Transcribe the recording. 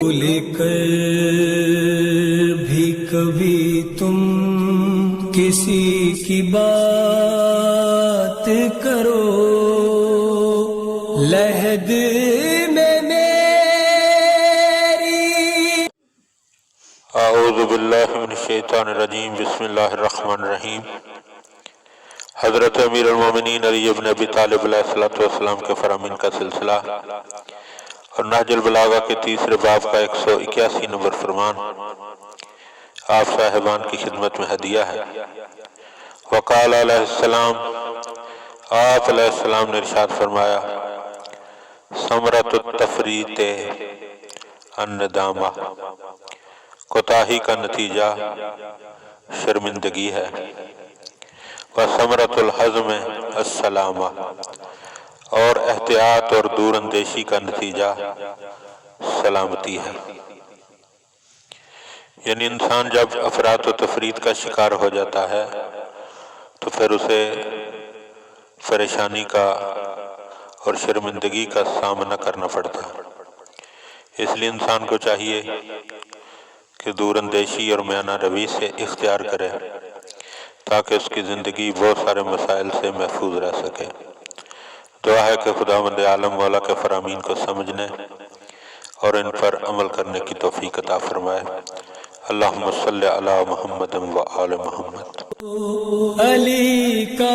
لے کر بھی کبھی تم کسی کی بات کرو، لحد میں میری۔ اعوذ باللہ من الشیطان الرجیم، بسم اللہ الرحمن الرحیم۔ حضرت امیر المومنین علی بن ابی طالب علیہ السلام کے فرامین کا سلسلہ اور نہج البلاغہ کے تیسرے باب کا 181 نمبر فرمان آپ صاحبان کی خدمت میں ہدیہ ہے۔ وقال علیہ السلام، آپ علیہ السلام نے ارشاد فرمایا، ثمرۃ التفریط الندامہ، کوتاہی کا نتیجہ شرمندگی ہے۔ وثمرۃ الحزم السلامہ، اور احتیاط اور دور اندیشی کا نتیجہ سلامتی ہے۔ یعنی انسان جب افراط و تفریط کا شکار ہو جاتا ہے تو پھر اسے پریشانی کا اور شرمندگی کا سامنا کرنا پڑتا ہے۔ اس لیے انسان کو چاہیے کہ دور اندیشی اور میانہ روی سے اختیار کرے تاکہ اس کی زندگی بہت سارے مسائل سے محفوظ رہ سکے۔ دعا ہے کہ خداوند عالم مولا کے فرامین کو سمجھنے اور ان پر عمل کرنے کی توفیق عطا فرمائے۔ اللہم صلی علی محمد و آل محمد۔ علی کا